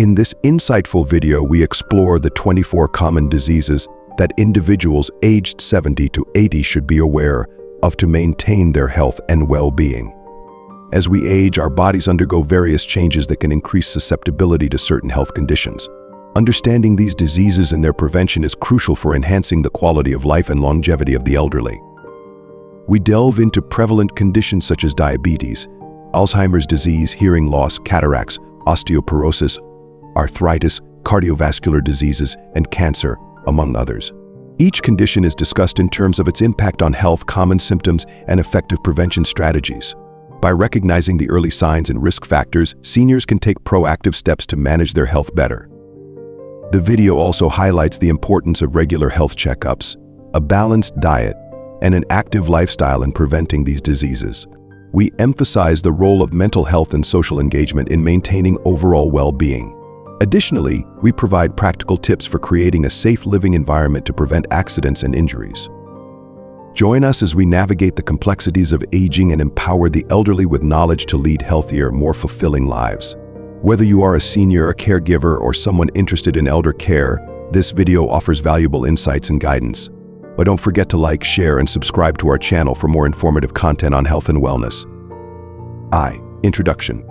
In this insightful video, we explore the 24 common diseases that individuals aged 70 to 80 should be aware of to maintain their health and well-being. As we age, our bodies undergo various changes that can increase susceptibility to certain health conditions. Understanding these diseases and their prevention is crucial for enhancing the quality of life and longevity of the elderly. We delve into prevalent conditions such as diabetes, Alzheimer's disease, hearing loss, cataracts, osteoporosis, arthritis, cardiovascular diseases, and cancer, among others. Each condition is discussed in terms of its impact on health, common symptoms, and effective prevention strategies. By recognizing the early signs and risk factors, seniors can take proactive steps to manage their health better. The video also highlights the importance of regular health checkups, a balanced diet, and an active lifestyle in preventing these diseases. We emphasize the role of mental health and social engagement in maintaining overall well-being. Additionally, we provide practical tips for creating a safe living environment to prevent accidents and injuries. Join us as we navigate the complexities of aging and empower the elderly with knowledge to lead healthier, more fulfilling lives. Whether you are a senior, a caregiver, or someone interested in elder care, this video offers valuable insights and guidance. But don't forget to like, share, and subscribe to our channel for more informative content on health and wellness. Introduction.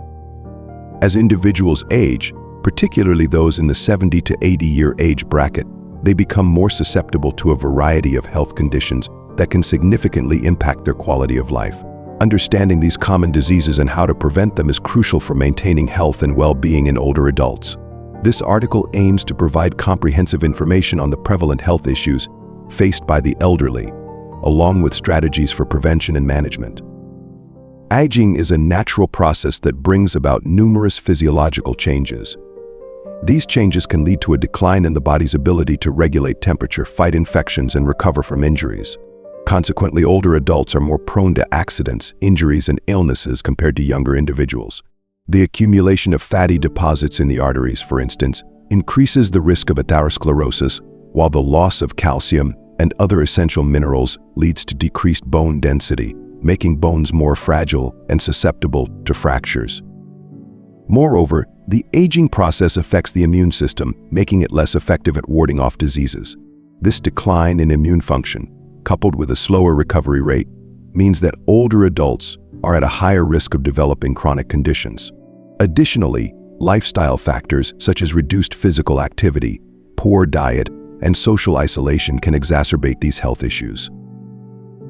As individuals age, particularly those in the 70 to 80-year age bracket, they become more susceptible to a variety of health conditions that can significantly impact their quality of life. Understanding these common diseases and how to prevent them is crucial for maintaining health and well-being in older adults. This article aims to provide comprehensive information on the prevalent health issues faced by the elderly, along with strategies for prevention and management. Aging is a natural process that brings about numerous physiological changes. These changes can lead to a decline in the body's ability to regulate temperature, fight infections, and recover from injuries. Consequently, older adults are more prone to accidents, injuries, and illnesses compared to younger individuals. The accumulation of fatty deposits in the arteries, for instance, increases the risk of atherosclerosis, while the loss of calcium and other essential minerals leads to decreased bone density, making bones more fragile and susceptible to fractures. Moreover, the aging process affects the immune system, making it less effective at warding off diseases. This decline in immune function, coupled with a slower recovery rate, means that older adults are at a higher risk of developing chronic conditions. Additionally, lifestyle factors such as reduced physical activity, poor diet, and social isolation can exacerbate these health issues.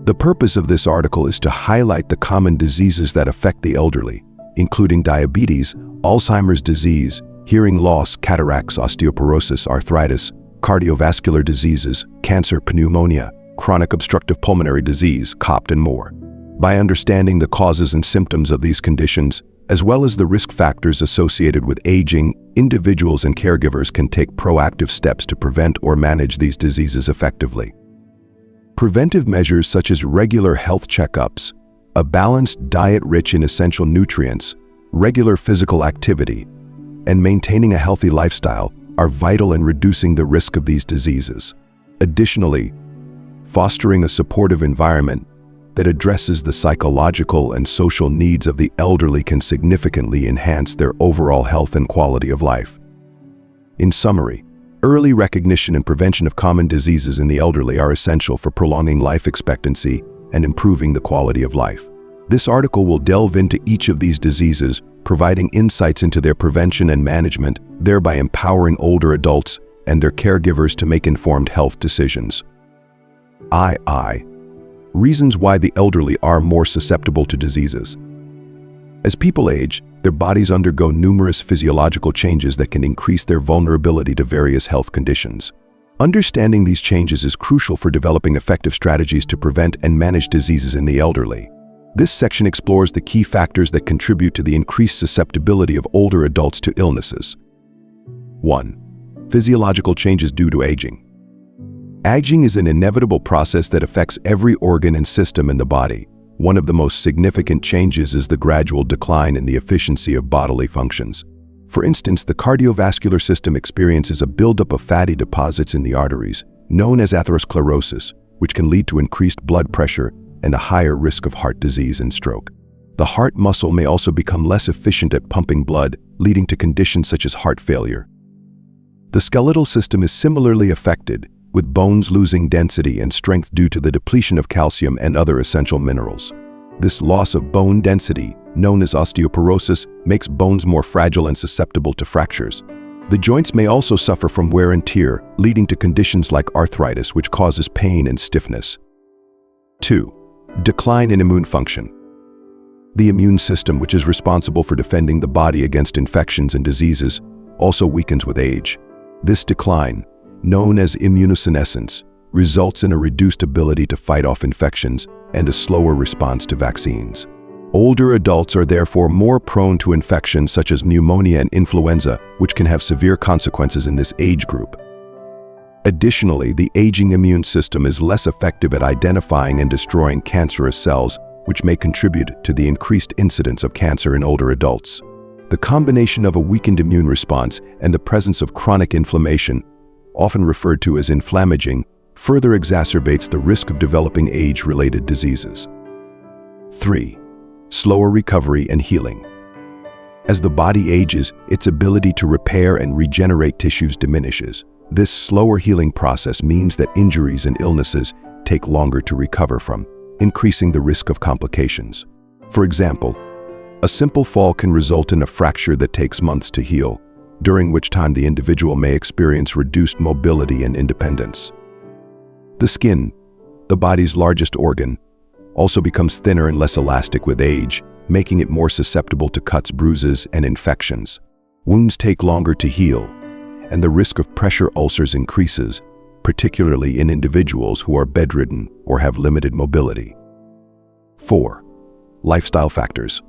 The purpose of this article is to highlight the common diseases that affect the elderly, including diabetes, Alzheimer's disease, hearing loss, cataracts, osteoporosis, arthritis, cardiovascular diseases, cancer, pneumonia, chronic obstructive pulmonary disease, COPD, and more. By understanding the causes and symptoms of these conditions, as well as the risk factors associated with aging, individuals and caregivers can take proactive steps to prevent or manage these diseases effectively. Preventive measures such as regular health checkups, a balanced diet rich in essential nutrients, regular physical activity, and maintaining a healthy lifestyle are vital in reducing the risk of these diseases. Additionally, fostering a supportive environment that addresses the psychological and social needs of the elderly can significantly enhance their overall health and quality of life. In summary, early recognition and prevention of common diseases in the elderly are essential for prolonging life expectancy and improving the quality of life. This article will delve into each of these diseases, providing insights into their prevention and management, thereby empowering older adults and their caregivers to make informed health decisions. Reasons why the elderly are more susceptible to diseases. As people age, their bodies undergo numerous physiological changes that can increase their vulnerability to various health conditions. Understanding these changes is crucial for developing effective strategies to prevent and manage diseases in the elderly. This section explores the key factors that contribute to the increased susceptibility of older adults to illnesses. 1. Physiological changes due to aging. Aging is an inevitable process that affects every organ and system in the body. One of the most significant changes is the gradual decline in the efficiency of bodily functions. For instance, the cardiovascular system experiences a buildup of fatty deposits in the arteries, known as atherosclerosis, which can lead to increased blood pressure and a higher risk of heart disease and stroke. The heart muscle may also become less efficient at pumping blood, leading to conditions such as heart failure. The skeletal system is similarly affected, with bones losing density and strength due to the depletion of calcium and other essential minerals. This loss of bone density, known as osteoporosis, makes bones more fragile and susceptible to fractures. The joints may also suffer from wear and tear, leading to conditions like arthritis, which causes pain and stiffness. 2. Decline in immune function. The immune system, which is responsible for defending the body against infections and diseases, also weakens with age. This decline, known as immunosenescence, results in a reduced ability to fight off infections and a slower response to vaccines. Older adults are therefore more prone to infections such as pneumonia and influenza, which can have severe consequences in this age group. Additionally, the aging immune system is less effective at identifying and destroying cancerous cells, which may contribute to the increased incidence of cancer in older adults. The combination of a weakened immune response and the presence of chronic inflammation, often referred to as inflammaging, further exacerbates the risk of developing age-related diseases. 3. Slower recovery and healing. As the body ages, its ability to repair and regenerate tissues diminishes. This slower healing process means that injuries and illnesses take longer to recover from, increasing the risk of complications. For example, a simple fall can result in a fracture that takes months to heal, during which time the individual may experience reduced mobility and independence. The skin, the body's largest organ, also becomes thinner and less elastic with age, making it more susceptible to cuts, bruises, and infections. Wounds take longer to heal, and the risk of pressure ulcers increases, particularly in individuals who are bedridden or have limited mobility. 4. Lifestyle factors.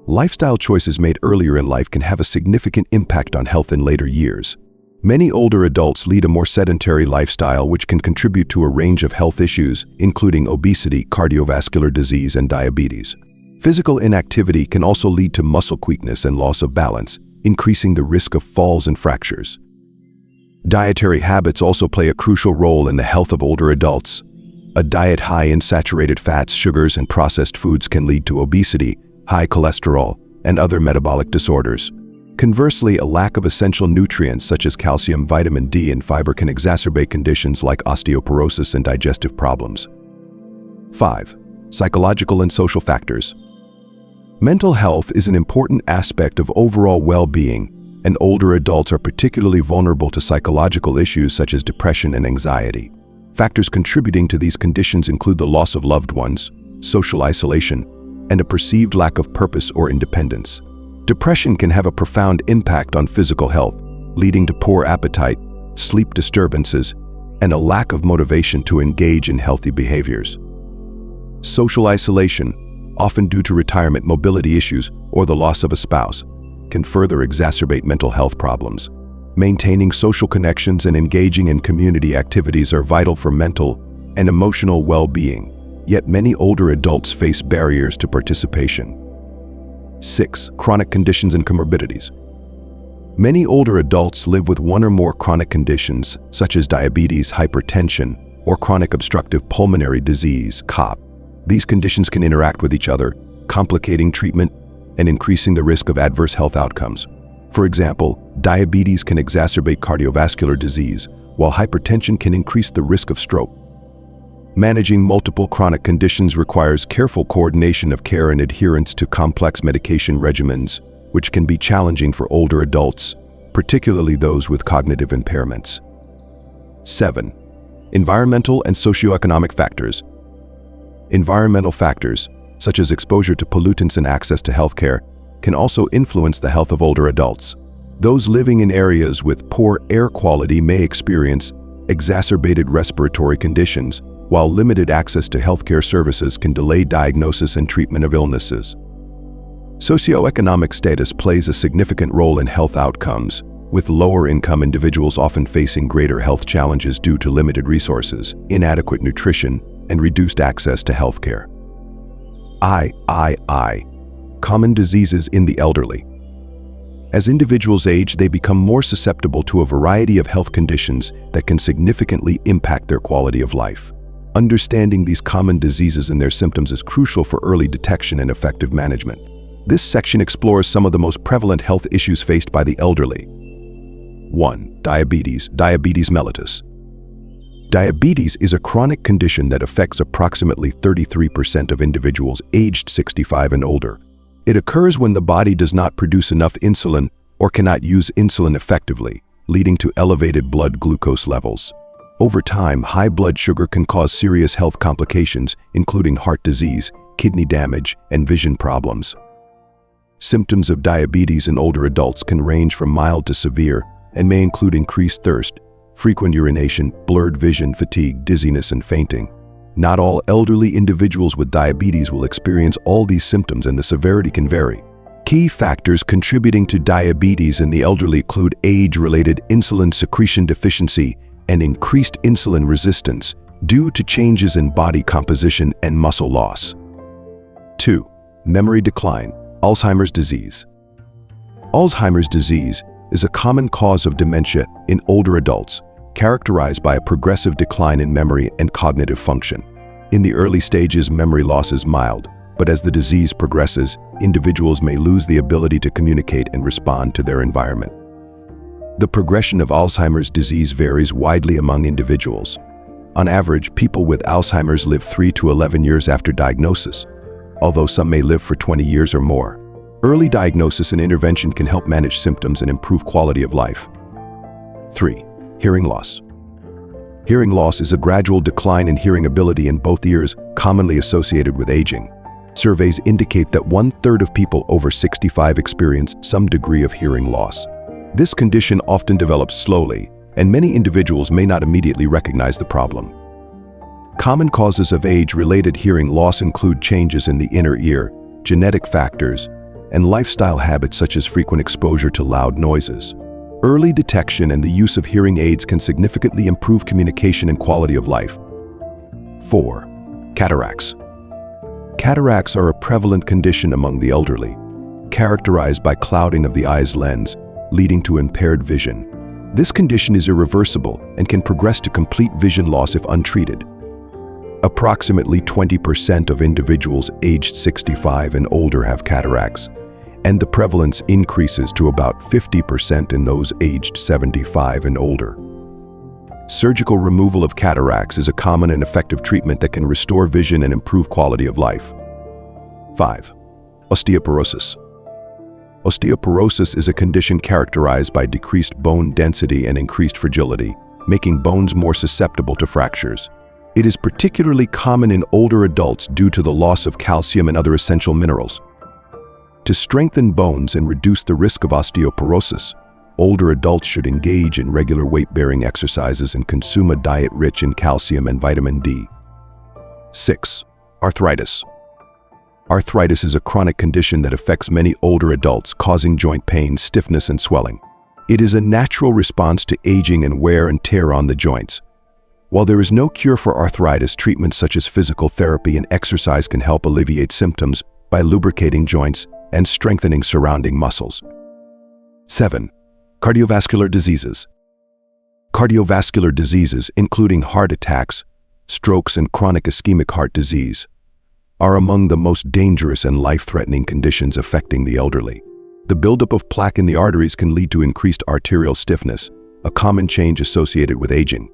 Lifestyle choices made earlier in life can have a significant impact on health in later years. Many older adults lead a more sedentary lifestyle, which can contribute to a range of health issues, including obesity, cardiovascular disease, and diabetes. Physical inactivity can also lead to muscle weakness and loss of balance, increasing the risk of falls and fractures. Dietary habits also play a crucial role in the health of older adults. A diet high in saturated fats, sugars, and processed foods can lead to obesity, high cholesterol, and other metabolic disorders. Conversely, a lack of essential nutrients such as calcium, vitamin D, and fiber can exacerbate conditions like osteoporosis and digestive problems. 5. Psychological and social factors. Mental health is an important aspect of overall well-being, and older adults are particularly vulnerable to psychological issues such as depression and anxiety. Factors contributing to these conditions include the loss of loved ones, social isolation, and a perceived lack of purpose or independence. Depression can have a profound impact on physical health, leading to poor appetite, sleep disturbances, and a lack of motivation to engage in healthy behaviors. Social isolation, often due to retirement, mobility issues, or the loss of a spouse, can further exacerbate mental health problems. Maintaining social connections and engaging in community activities are vital for mental and emotional well-being, yet many older adults face barriers to participation. 6. Chronic conditions and comorbidities. Many older adults live with one or more chronic conditions, such as diabetes, hypertension, or chronic obstructive pulmonary disease, COPD. These conditions can interact with each other, complicating treatment and increasing the risk of adverse health outcomes. For example, diabetes can exacerbate cardiovascular disease, while hypertension can increase the risk of stroke. Managing multiple chronic conditions requires careful coordination of care and adherence to complex medication regimens, which can be challenging for older adults, particularly those with cognitive impairments. 7. Environmental and socioeconomic factors. Environmental factors, such as exposure to pollutants and access to healthcare, can also influence the health of older adults. Those living in areas with poor air quality may experience exacerbated respiratory conditions, while limited access to healthcare services can delay diagnosis and treatment of illnesses. Socioeconomic status plays a significant role in health outcomes, with lower-income individuals often facing greater health challenges due to limited resources, inadequate nutrition, and reduced access to healthcare. Common diseases in the elderly. As individuals age, they become more susceptible to a variety of health conditions that can significantly impact their quality of life. Understanding these common diseases and their symptoms is crucial for early detection and effective management. This section explores some of the most prevalent health issues faced by the elderly. 1. Diabetes mellitus. Diabetes is a chronic condition that affects approximately 33% of individuals aged 65 and older. It occurs when the body does not produce enough insulin or cannot use insulin effectively, leading to elevated blood glucose levels. Over time, high blood sugar can cause serious health complications, including heart disease, kidney damage, and vision problems. Symptoms of diabetes in older adults can range from mild to severe and may include increased thirst, frequent urination, blurred vision, fatigue, dizziness, and fainting. Not all elderly individuals with diabetes will experience all these symptoms, and the severity can vary. Key factors contributing to diabetes in the elderly include age-related insulin secretion deficiency and increased insulin resistance due to changes in body composition and muscle loss. 2. Memory decline, Alzheimer's disease. Alzheimer's disease is a common cause of dementia in older adults, characterized by a progressive decline in memory and cognitive function. In the early stages, memory loss is mild, but as the disease progresses, individuals may lose the ability to communicate and respond to their environment. The progression of Alzheimer's disease varies widely among individuals. On average, people with Alzheimer's live 3 to 11 years after diagnosis, although some may live for 20 years or more. Early diagnosis and intervention can help manage symptoms and improve quality of life. 3. Hearing loss. Hearing loss is a gradual decline in hearing ability in both ears, commonly associated with aging. Surveys indicate that 1/3 of people over 65 experience some degree of hearing loss. This condition often develops slowly, and many individuals may not immediately recognize the problem. Common causes of age-related hearing loss include changes in the inner ear, genetic factors, and lifestyle habits such as frequent exposure to loud noises. Early detection and the use of hearing aids can significantly improve communication and quality of life. 4. Cataracts. Cataracts are a prevalent condition among the elderly, characterized by clouding of the eye's lens, leading to impaired vision. This condition is irreversible and can progress to complete vision loss if untreated. Approximately 20% of individuals aged 65 and older have cataracts, and the prevalence increases to about 50% in those aged 75 and older. Surgical removal of cataracts is a common and effective treatment that can restore vision and improve quality of life. 5. Osteoporosis. Osteoporosis is a condition characterized by decreased bone density and increased fragility, making bones more susceptible to fractures. It is particularly common in older adults due to the loss of calcium and other essential minerals. To strengthen bones and reduce the risk of osteoporosis, older adults should engage in regular weight-bearing exercises and consume a diet rich in calcium and vitamin D. 6. Arthritis. Arthritis is a chronic condition that affects many older adults, causing joint pain, stiffness, and swelling. It is a natural response to aging and wear and tear on the joints. While there is no cure for arthritis, treatments such as physical therapy and exercise can help alleviate symptoms by lubricating joints and strengthening surrounding muscles. 7. Cardiovascular diseases. Cardiovascular diseases, including heart attacks, strokes, and chronic ischemic heart disease, are among the most dangerous and life-threatening conditions affecting the elderly. The buildup of plaque in the arteries can lead to increased arterial stiffness, a common change associated with aging.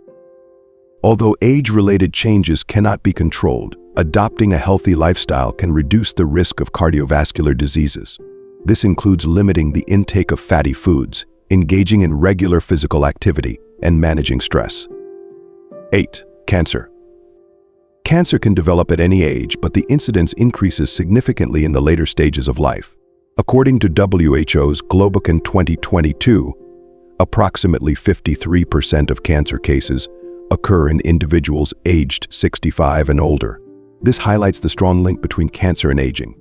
Although age-related changes cannot be controlled, adopting a healthy lifestyle can reduce the risk of cardiovascular diseases. This includes limiting the intake of fatty foods, engaging in regular physical activity, and managing stress. 8. Cancer. Cancer can develop at any age, but the incidence increases significantly in the later stages of life. According to WHO's Globocon 2022, approximately 53% of cancer cases occur in individuals aged 65 and older. This highlights the strong link between cancer and aging.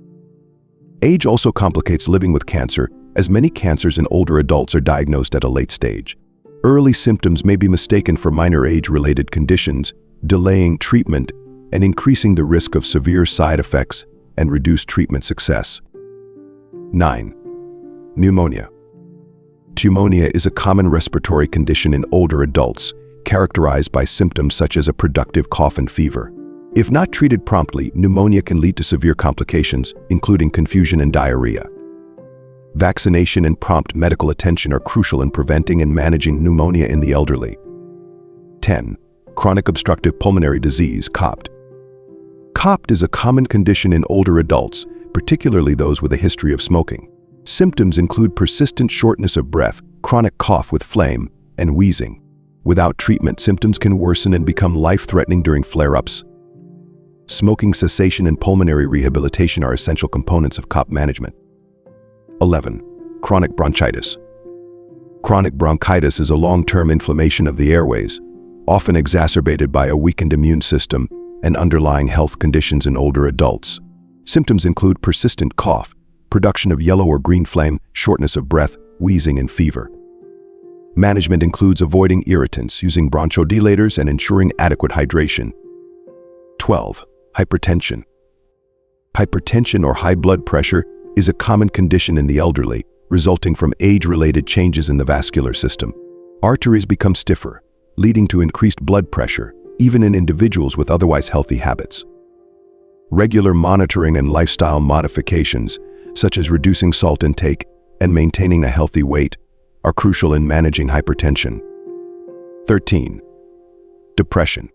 Age also complicates living with cancer, as many cancers in older adults are diagnosed at a late stage. Early symptoms may be mistaken for minor age-related conditions, delaying treatment and increasing the risk of severe side effects and reduced treatment success. 9. Pneumonia. Pneumonia is a common respiratory condition in older adults, characterized by symptoms such as a productive cough and fever. If not treated promptly, pneumonia can lead to severe complications, including confusion and diarrhea. Vaccination and prompt medical attention are crucial in preventing and managing pneumonia in the elderly. 10. Chronic obstructive pulmonary disease, COPD. COPD is a common condition in older adults, particularly those with a history of smoking. Symptoms include persistent shortness of breath, chronic cough with phlegm, and wheezing. Without treatment, symptoms can worsen and become life-threatening during flare-ups. Smoking cessation and pulmonary rehabilitation are essential components of COPD management. 11. Chronic bronchitis. Chronic bronchitis is a long-term inflammation of the airways, often exacerbated by a weakened immune system and underlying health conditions in older adults. Symptoms include persistent cough, production of yellow or green phlegm, shortness of breath, wheezing, and fever. Management includes avoiding irritants, using bronchodilators, and ensuring adequate hydration. 12. Hypertension. Hypertension or high blood pressure is a common condition in the elderly, resulting from age-related changes in the vascular system. Arteries become stiffer, leading to increased blood pressure, even in individuals with otherwise healthy habits. Regular monitoring and lifestyle modifications, such as reducing salt intake and maintaining a healthy weight, are crucial in managing hypertension. 13. Depression.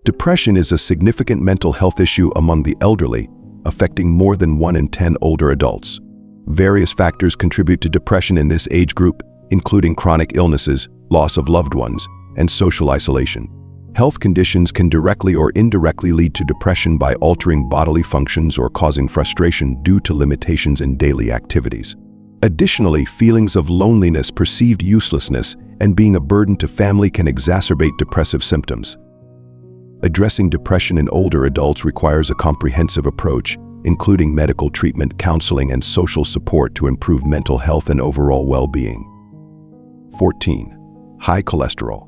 Depression is a significant mental health issue among the elderly, affecting more than 1 in 10 older adults. Various factors contribute to depression in this age group, including chronic illnesses, loss of loved ones, and social isolation. Health conditions can directly or indirectly lead to depression by altering bodily functions or causing frustration due to limitations in daily activities. Additionally, feelings of loneliness, perceived uselessness, and being a burden to family can exacerbate depressive symptoms. Addressing depression in older adults requires a comprehensive approach, including medical treatment, counseling, and social support to improve mental health and overall well-being. 14. High cholesterol.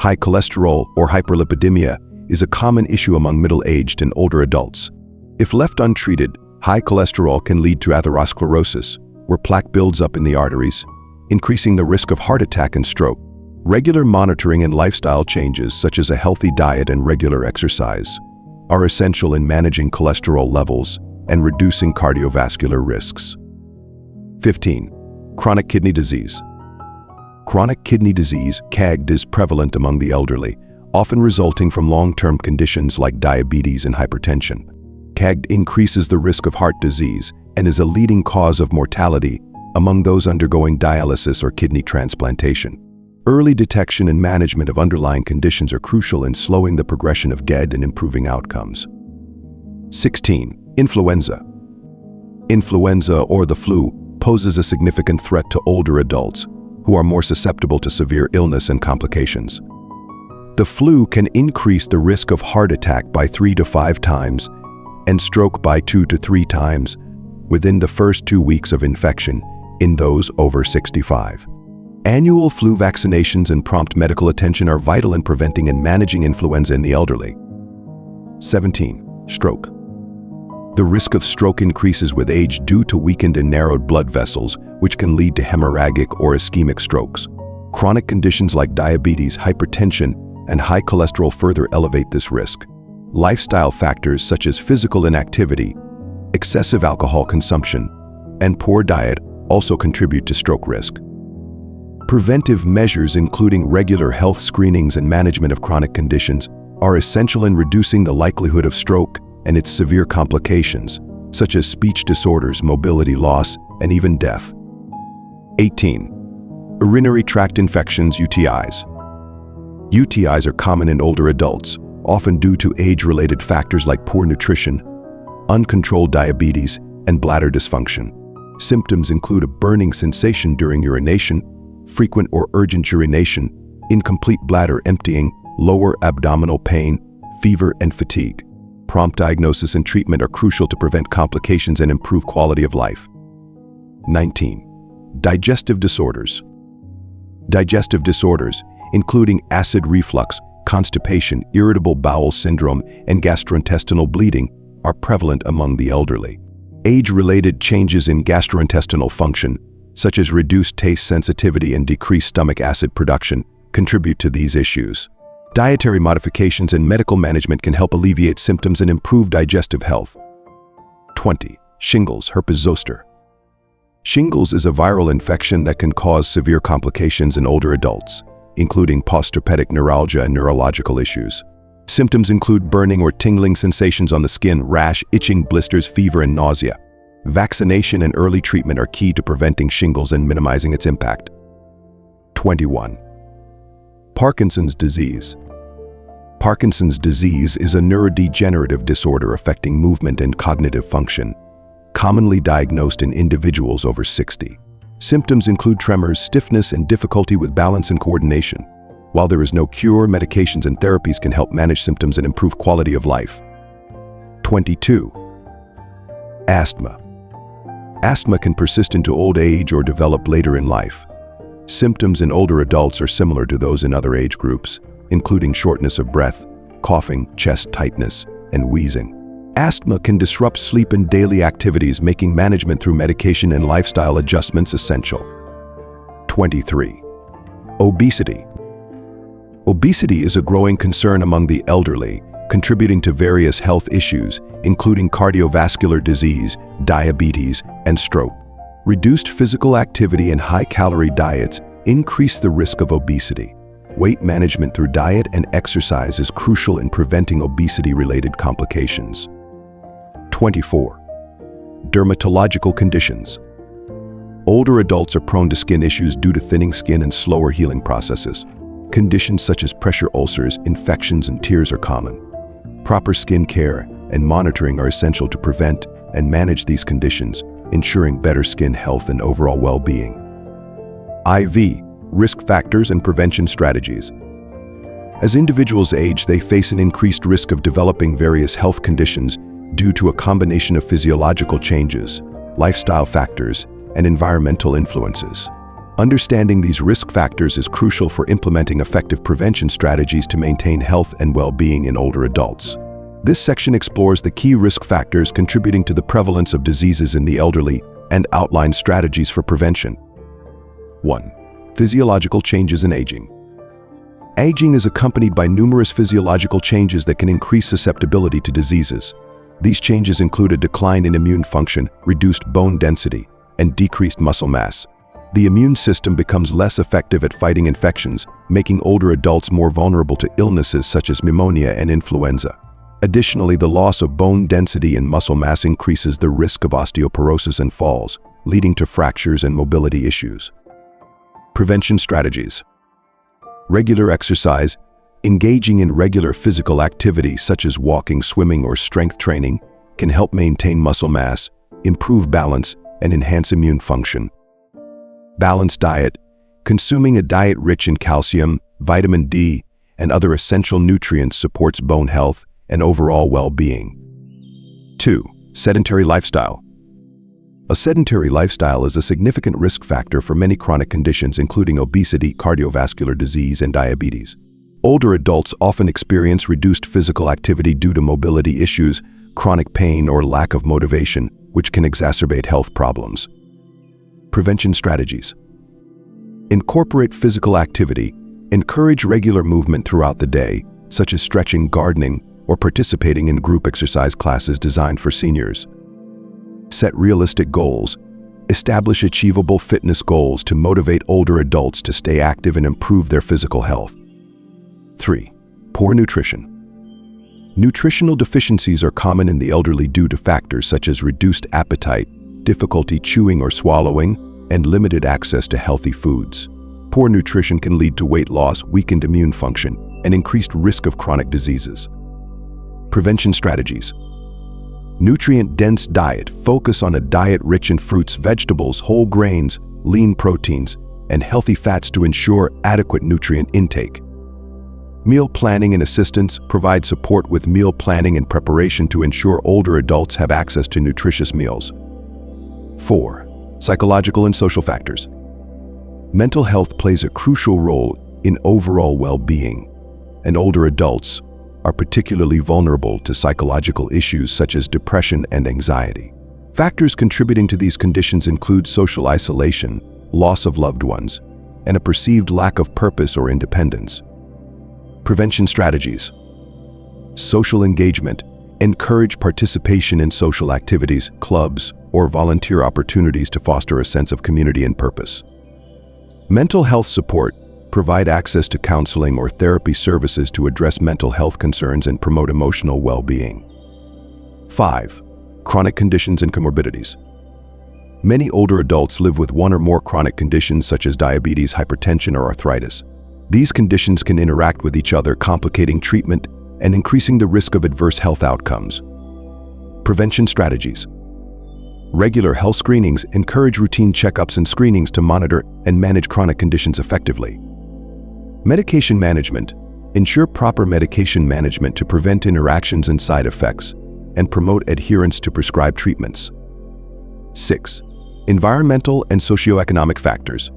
High cholesterol, or hyperlipidemia, is a common issue among middle-aged and older adults. If left untreated, high cholesterol can lead to atherosclerosis, where plaque builds up in the arteries, increasing the risk of heart attack and stroke. Regular monitoring and lifestyle changes, such as a healthy diet and regular exercise, are essential in managing cholesterol levels and reducing cardiovascular risks. 15. Chronic kidney disease. Chronic kidney disease, CKD, is prevalent among the elderly, often resulting from long-term conditions like diabetes and hypertension. CKD increases the risk of heart disease and is a leading cause of mortality among those undergoing dialysis or kidney transplantation. Early detection and management of underlying conditions are crucial in slowing the progression of CKD and improving outcomes. 16. Influenza. Influenza, or the flu, poses a significant threat to older adults who are more susceptible to severe illness and complications. The flu can increase the risk of heart attack by 3 to 5 times and stroke by 2 to 3 times within the first 2 weeks of infection in those over 65. Annual flu vaccinations and prompt medical attention are vital in preventing and managing influenza in the elderly. 17. Stroke. The risk of stroke increases with age due to weakened and narrowed blood vessels, which can lead to hemorrhagic or ischemic strokes. Chronic conditions like diabetes, hypertension, and high cholesterol further elevate this risk. Lifestyle factors such as physical inactivity, excessive alcohol consumption, and poor diet also contribute to stroke risk. Preventive measures, including regular health screenings and management of chronic conditions, are essential in reducing the likelihood of stroke and its severe complications, such as speech disorders, mobility loss, and even death. 18. Urinary tract infections, UTIs. UTIs are common in older adults, often due to age-related factors like poor nutrition, uncontrolled diabetes, and bladder dysfunction. Symptoms include a burning sensation during urination, frequent or urgent urination, incomplete bladder emptying, lower abdominal pain, fever, and fatigue. Prompt diagnosis and treatment are crucial to prevent complications and improve quality of life. 19. Digestive disorders. Digestive disorders, including acid reflux, constipation, irritable bowel syndrome, and gastrointestinal bleeding, are prevalent among the elderly. Age-related changes in gastrointestinal function, such as reduced taste sensitivity and decreased stomach acid production, contribute to these issues. Dietary modifications and medical management can help alleviate symptoms and improve digestive health. 20. Shingles, herpes zoster. Shingles is a viral infection that can cause severe complications in older adults, including postherpetic neuralgia and neurological issues. Symptoms include burning or tingling sensations on the skin, rash, itching, blisters, fever, and nausea. Vaccination and early treatment are key to preventing shingles and minimizing its impact. 21. Parkinson's disease. Parkinson's disease is a neurodegenerative disorder affecting movement and cognitive function, commonly diagnosed in individuals over 60. Symptoms include tremors, stiffness, and difficulty with balance and coordination. While there is no cure, medications and therapies can help manage symptoms and improve quality of life. 22. Asthma. Asthma can persist into old age or develop later in life. Symptoms in older adults are similar to those in other age groups, including shortness of breath, coughing, chest tightness, and wheezing. Asthma can disrupt sleep and daily activities, making management through medication and lifestyle adjustments essential. 23. Obesity. Obesity is a growing concern among the elderly, contributing to various health issues, including cardiovascular disease, diabetes, and stroke. Reduced physical activity and high-calorie diets increase the risk of obesity. Weight management through diet and exercise is crucial in preventing obesity-related complications. 24. Dermatological conditions. Older adults are prone to skin issues due to thinning skin and slower healing processes. Conditions such as pressure ulcers, infections, and tears are common. Proper skin care and monitoring are essential to prevent and manage these conditions, ensuring better skin health and overall well-being. IV, risk factors and prevention strategies. As individuals age, they face an increased risk of developing various health conditions due to a combination of physiological changes, lifestyle factors, and environmental influences. Understanding these risk factors is crucial for implementing effective prevention strategies to maintain health and well-being in older adults. This section explores the key risk factors contributing to the prevalence of diseases in the elderly and outlines strategies for prevention. 1. Physiological changes in aging. Aging is accompanied by numerous physiological changes that can increase susceptibility to diseases. These changes include a decline in immune function, reduced bone density, and decreased muscle mass. The immune system becomes less effective at fighting infections, making older adults more vulnerable to illnesses such as pneumonia and influenza. Additionally, the loss of bone density and muscle mass increases the risk of osteoporosis and falls, leading to fractures and mobility issues. Prevention strategies. Regular exercise. Engaging in regular physical activity such as walking, swimming, or strength training can help maintain muscle mass, improve balance, and enhance immune function. Balanced diet. Consuming a diet rich in calcium, vitamin D, and other essential nutrients supports bone health and overall well-being. 2. Sedentary lifestyle. A sedentary lifestyle is a significant risk factor for many chronic conditions, including obesity, cardiovascular disease, and diabetes. Older adults often experience reduced physical activity due to mobility issues, chronic pain, or lack of motivation, which can exacerbate health problems. Prevention strategies. Incorporate physical activity. Encourage regular movement throughout the day, such as stretching, gardening, or participating in group exercise classes designed for seniors. Set realistic goals. Establish achievable fitness goals to motivate older adults to stay active and improve their physical health. 3. Poor nutrition. Nutritional deficiencies are common in the elderly due to factors such as reduced appetite, difficulty chewing or swallowing, and limited access to healthy foods. Poor nutrition can lead to weight loss, weakened immune function, and increased risk of chronic diseases. Prevention strategies. Nutrient-dense diet. Focus on a diet rich in fruits, vegetables, whole grains, lean proteins, and healthy fats to ensure adequate nutrient intake. Meal planning and assistance. Provide support with meal planning and preparation to ensure older adults have access to nutritious meals. 4. Psychological and social factors. Mental health plays a crucial role in overall well-being, and older adults are particularly vulnerable to psychological issues such as depression and anxiety. Factors contributing to these conditions include social isolation, loss of loved ones, and a perceived lack of purpose or independence. Prevention strategies. Social engagement. Encourage participation in social activities, clubs, or volunteer opportunities to foster a sense of community and purpose. Mental health support. Provide access to counseling or therapy services to address mental health concerns and promote emotional well-being. 5. Chronic conditions and comorbidities. Many older adults live with one or more chronic conditions such as diabetes, hypertension, or arthritis. These conditions can interact with each other, complicating treatment and increasing the risk of adverse health outcomes. Prevention strategies. Regular health screenings. Encourage routine checkups and screenings to monitor and manage chronic conditions effectively. Medication management. Ensure proper medication management to prevent interactions and side effects, and promote adherence to prescribed treatments. 6. Environmental and socioeconomic factors.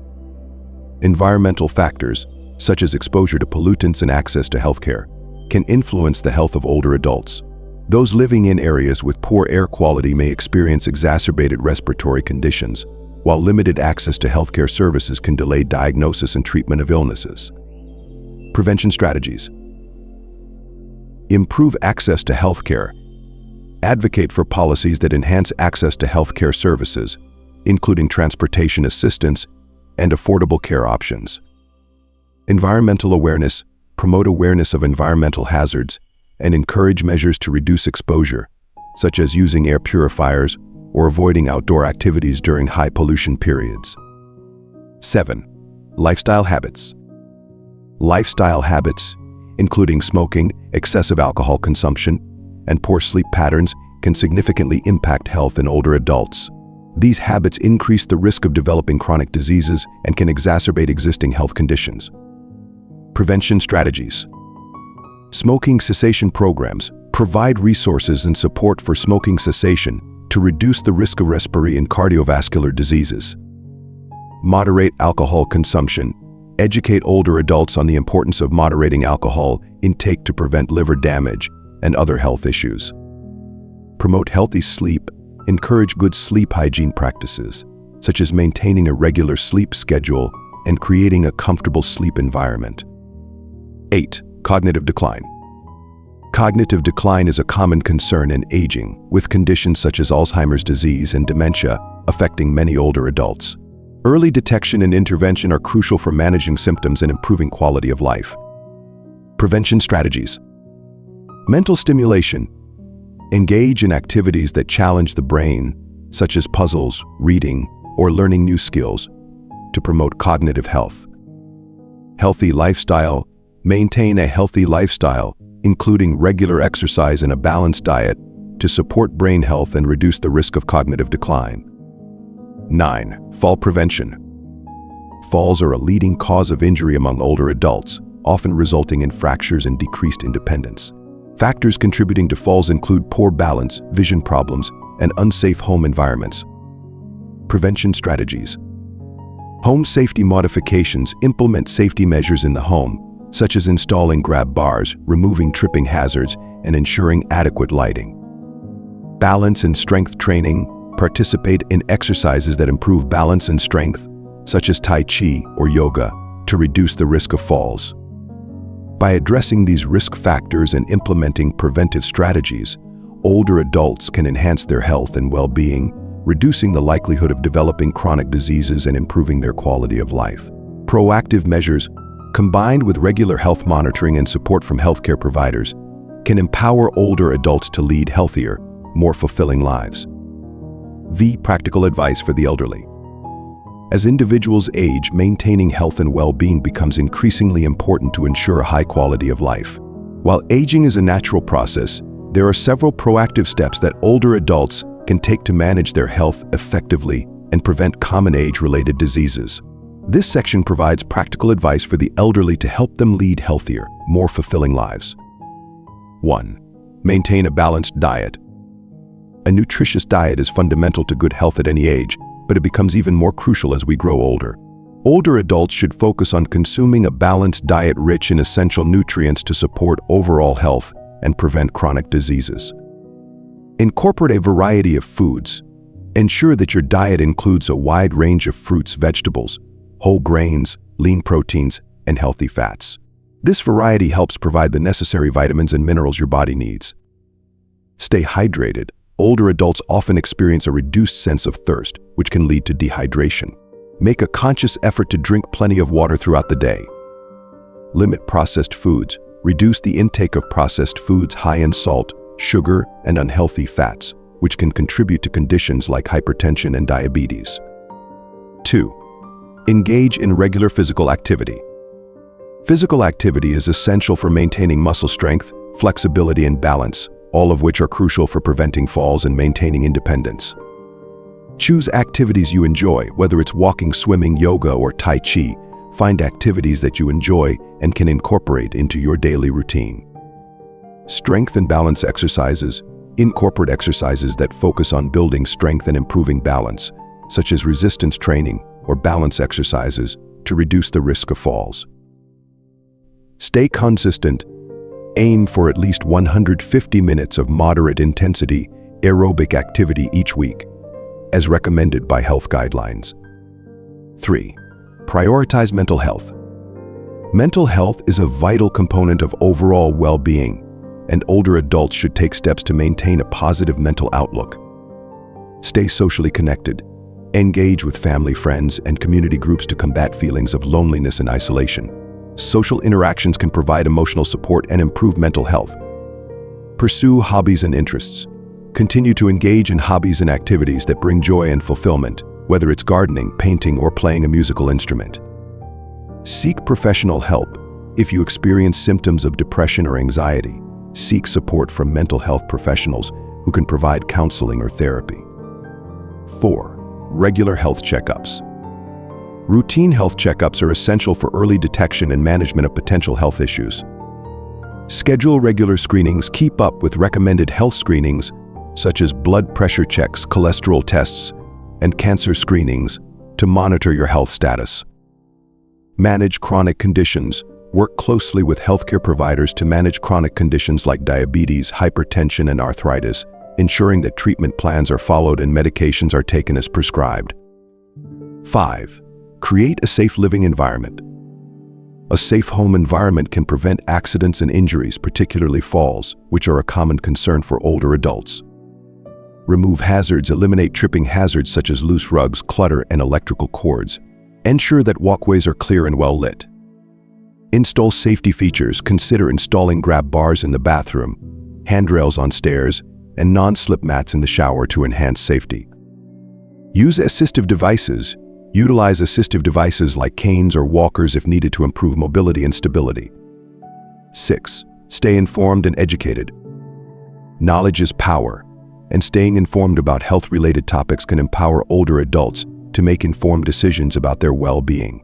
Environmental factors, such as exposure to pollutants and access to healthcare, can influence the health of older adults. Those living in areas with poor air quality may experience exacerbated respiratory conditions, while limited access to healthcare services can delay diagnosis and treatment of illnesses. Prevention strategies. Improve access to healthcare. Advocate for policies that enhance access to healthcare services, including transportation assistance and affordable care options. Environmental awareness. Promote awareness of environmental hazards and encourage measures to reduce exposure, such as using air purifiers or avoiding outdoor activities during high pollution periods. 7. Lifestyle habits. Lifestyle habits, including smoking, excessive alcohol consumption, and poor sleep patterns, can significantly impact health in older adults. These habits increase the risk of developing chronic diseases and can exacerbate existing health conditions. Prevention strategies. Smoking cessation programs provide resources and support for smoking cessation to reduce the risk of respiratory and cardiovascular diseases. Moderate alcohol consumption. Educate older adults on the importance of moderating alcohol intake to prevent liver damage and other health issues. Promote healthy sleep. Encourage good sleep hygiene practices, such as maintaining a regular sleep schedule and creating a comfortable sleep environment. 8. Cognitive decline. Cognitive decline is a common concern in aging, with conditions such as Alzheimer's disease and dementia affecting many older adults. Early detection and intervention are crucial for managing symptoms and improving quality of life. Prevention strategies. Mental stimulation. Engage in activities that challenge the brain, such as puzzles, reading, or learning new skills, to promote cognitive health. Healthy lifestyle. Maintain a healthy lifestyle, including regular exercise and a balanced diet, to support brain health and reduce the risk of cognitive decline. 9. Fall prevention. Falls are a leading cause of injury among older adults, often resulting in fractures and decreased independence. Factors contributing to falls include poor balance, vision problems, and unsafe home environments. Prevention strategies. Home safety modifications. Implement safety measures in the home, such as installing grab bars, removing tripping hazards, and ensuring adequate lighting. Balance and strength training. Participate in exercises that improve balance and strength, such as Tai Chi or yoga, to reduce the risk of falls. By addressing these risk factors and implementing preventive strategies, older adults can enhance their health and well-being, reducing the likelihood of developing chronic diseases and improving their quality of life. Proactive measures, combined with regular health monitoring and support from healthcare providers, can empower older adults to lead healthier, more fulfilling lives. Practical advice for the elderly. As individuals age, maintaining health and well-being becomes increasingly important to ensure a high quality of life. While aging is a natural process, there are several proactive steps that older adults can take to manage their health effectively and prevent common age-related diseases. This section provides practical advice for the elderly to help them lead healthier, more fulfilling lives. 1. Maintain a balanced diet. A nutritious diet is fundamental to good health at any age, but it becomes even more crucial as we grow older. Older adults should focus on consuming a balanced diet rich in essential nutrients to support overall health and prevent chronic diseases. Incorporate a variety of foods. Ensure that your diet includes a wide range of fruits, vegetables, whole grains, lean proteins, and healthy fats. This variety helps provide the necessary vitamins and minerals your body needs. Stay hydrated. Older adults often experience a reduced sense of thirst, which can lead to dehydration. Make a conscious effort to drink plenty of water throughout the day. Limit processed foods. Reduce the intake of processed foods high in salt, sugar, and unhealthy fats, which can contribute to conditions like hypertension and diabetes. 2. Engage in regular physical activity. Physical activity is essential for maintaining muscle strength, flexibility, and balance, all of which are crucial for preventing falls and maintaining independence. Choose activities you enjoy, whether it's walking, swimming, yoga, or Tai Chi. Find activities that you enjoy and can incorporate into your daily routine. Strength and balance exercises. Incorporate exercises that focus on building strength and improving balance, such as resistance training or balance exercises, to reduce the risk of falls. Stay consistent. Aim for at least 150 minutes of moderate intensity aerobic activity each week, as recommended by health guidelines. 3. Prioritize mental health. Mental health is a vital component of overall well-being, and older adults should take steps to maintain a positive mental outlook. Stay socially connected. Engage with family, friends, and community groups to combat feelings of loneliness and isolation. Social interactions can provide emotional support and improve mental health. Pursue hobbies and interests. Continue to engage in hobbies and activities that bring joy and fulfillment, whether it's gardening, painting, or playing a musical instrument. Seek professional help. If you experience symptoms of depression or anxiety, seek support from mental health professionals who can provide counseling or therapy. 4. Regular health checkups. Routine health checkups are essential for early detection and management of potential health issues. Schedule regular screenings. Keep up with recommended health screenings, such as blood pressure checks, cholesterol tests, and cancer screenings, to monitor your health status. Manage chronic conditions. Work closely with healthcare providers to manage chronic conditions like diabetes, hypertension, and arthritis, ensuring that treatment plans are followed and medications are taken as prescribed. 5. Create a safe living environment. A safe home environment can prevent accidents and injuries, particularly falls, which are a common concern for older adults. Remove hazards. Eliminate tripping hazards such as loose rugs, clutter, and electrical cords. Ensure that walkways are clear and well lit. Install safety features. Consider installing grab bars in the bathroom, handrails on stairs, and non-slip mats in the shower to enhance safety. Use assistive devices. Utilize assistive devices like canes or walkers if needed to improve mobility and stability. 6. Stay informed and educated. Knowledge is power, and staying informed about health-related topics can empower older adults to make informed decisions about their well-being.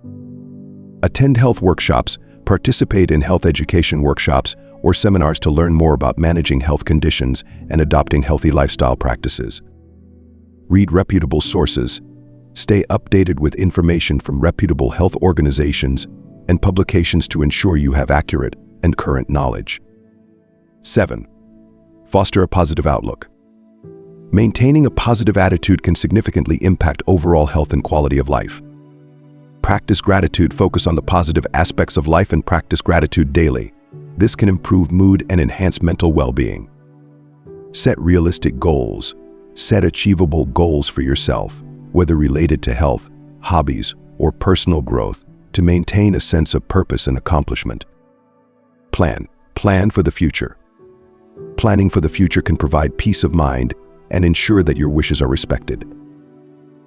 Attend health workshops, participate in health education workshops or seminars to learn more about managing health conditions and adopting healthy lifestyle practices. Read reputable sources. Stay updated with information from reputable health organizations and publications to ensure you have accurate and current knowledge. 7. Foster a positive outlook. Maintaining a positive attitude can significantly impact overall health and quality of life. Practice gratitude. Focus on the positive aspects of life and practice gratitude daily. This can improve mood and enhance mental well-being. Set realistic goals. Set achievable goals for yourself, whether related to health, hobbies, or personal growth, to maintain a sense of purpose and accomplishment. Plan for the future. Planning for the future can provide peace of mind and ensure that your wishes are respected.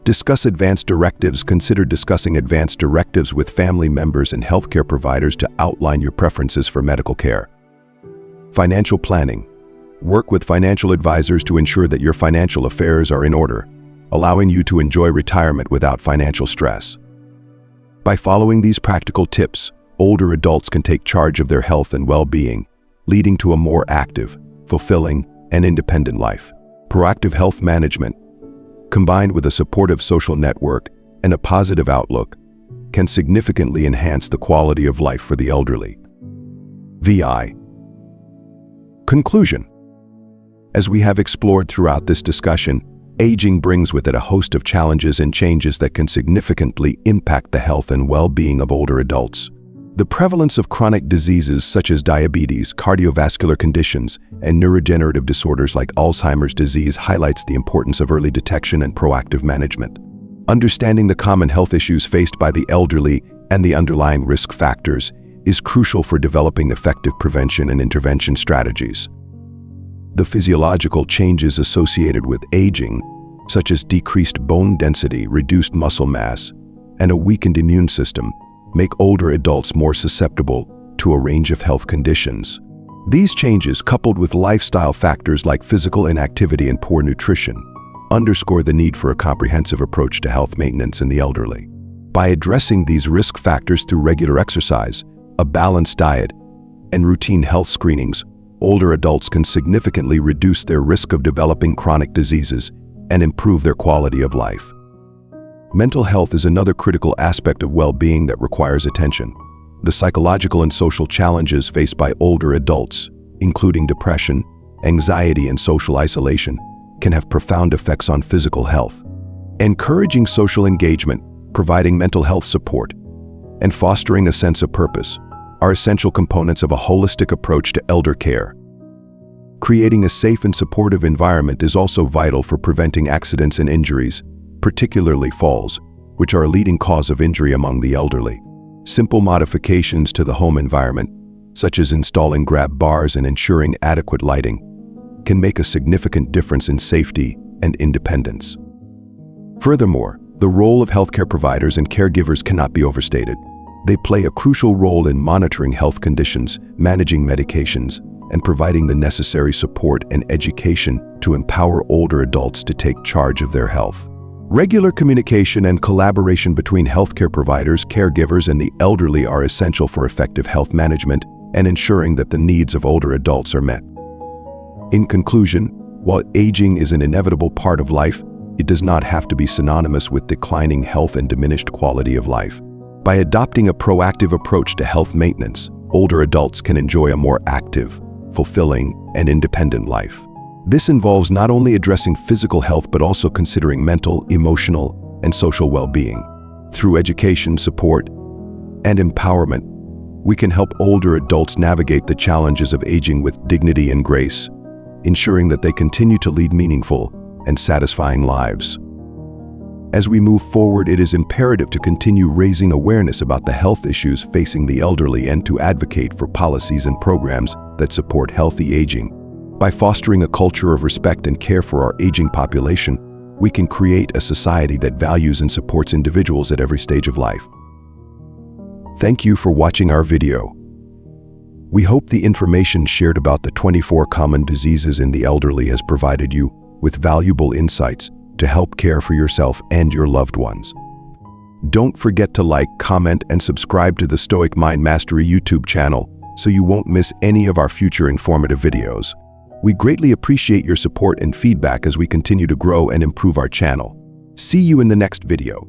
Discuss advanced directives. Consider discussing advanced directives with family members and healthcare providers to outline your preferences for medical care. Financial planning. Work with financial advisors to ensure that your financial affairs are in order, allowing you to enjoy retirement without financial stress. By following these practical tips, older adults can take charge of their health and well-being, leading to a more active, fulfilling, and independent life. Proactive health management, combined with a supportive social network and a positive outlook, can significantly enhance the quality of life for the elderly. VI. Conclusion. As we have explored throughout this discussion, Aging brings with it a host of challenges and changes that can significantly impact the health and well-being of older adults. The prevalence of chronic diseases such as diabetes, cardiovascular conditions, and neurodegenerative disorders like Alzheimer's disease highlights the importance of early detection and proactive management. Understanding the common health issues faced by the elderly and the underlying risk factors is crucial for developing effective prevention and intervention strategies. The physiological changes associated with aging, such as decreased bone density, reduced muscle mass, and a weakened immune system, make older adults more susceptible to a range of health conditions. These changes, coupled with lifestyle factors like physical inactivity and poor nutrition, underscore the need for a comprehensive approach to health maintenance in the elderly. By addressing these risk factors through regular exercise, a balanced diet, and routine health screenings, older adults can significantly reduce their risk of developing chronic diseases and improve their quality of life. Mental health is another critical aspect of well-being that requires attention. The psychological and social challenges faced by older adults, including depression, anxiety, and social isolation, can have profound effects on physical health. Encouraging social engagement, providing mental health support, and fostering a sense of purpose are essential components of a holistic approach to elder care. Creating a safe and supportive environment is also vital for preventing accidents and injuries, particularly falls, which are a leading cause of injury among the elderly. Simple modifications to the home environment, such as installing grab bars and ensuring adequate lighting, can make a significant difference in safety and independence. Furthermore, the role of healthcare providers and caregivers cannot be overstated. They play a crucial role in monitoring health conditions, managing medications, and providing the necessary support and education to empower older adults to take charge of their health. Regular communication and collaboration between healthcare providers, caregivers, and the elderly are essential for effective health management and ensuring that the needs of older adults are met. In conclusion, while aging is an inevitable part of life, it does not have to be synonymous with declining health and diminished quality of life. By adopting a proactive approach to health maintenance, older adults can enjoy a more active, fulfilling, and independent life. This involves not only addressing physical health but also considering mental, emotional, and social well-being. Through education, support, and empowerment, we can help older adults navigate the challenges of aging with dignity and grace, ensuring that they continue to lead meaningful and satisfying lives. As we move forward, it is imperative to continue raising awareness about the health issues facing the elderly and to advocate for policies and programs that support healthy aging. By fostering a culture of respect and care for our aging population, we can create a society that values and supports individuals at every stage of life. Thank you for watching our video. We hope the information shared about the 24 common diseases in the elderly has provided you with valuable insights to help care for yourself and your loved ones. Don't forget to like, comment, and subscribe to the Stoic Mind Mastery YouTube channel so you won't miss any of our future informative videos. We greatly appreciate your support and feedback as we continue to grow and improve our channel. See you in the next video.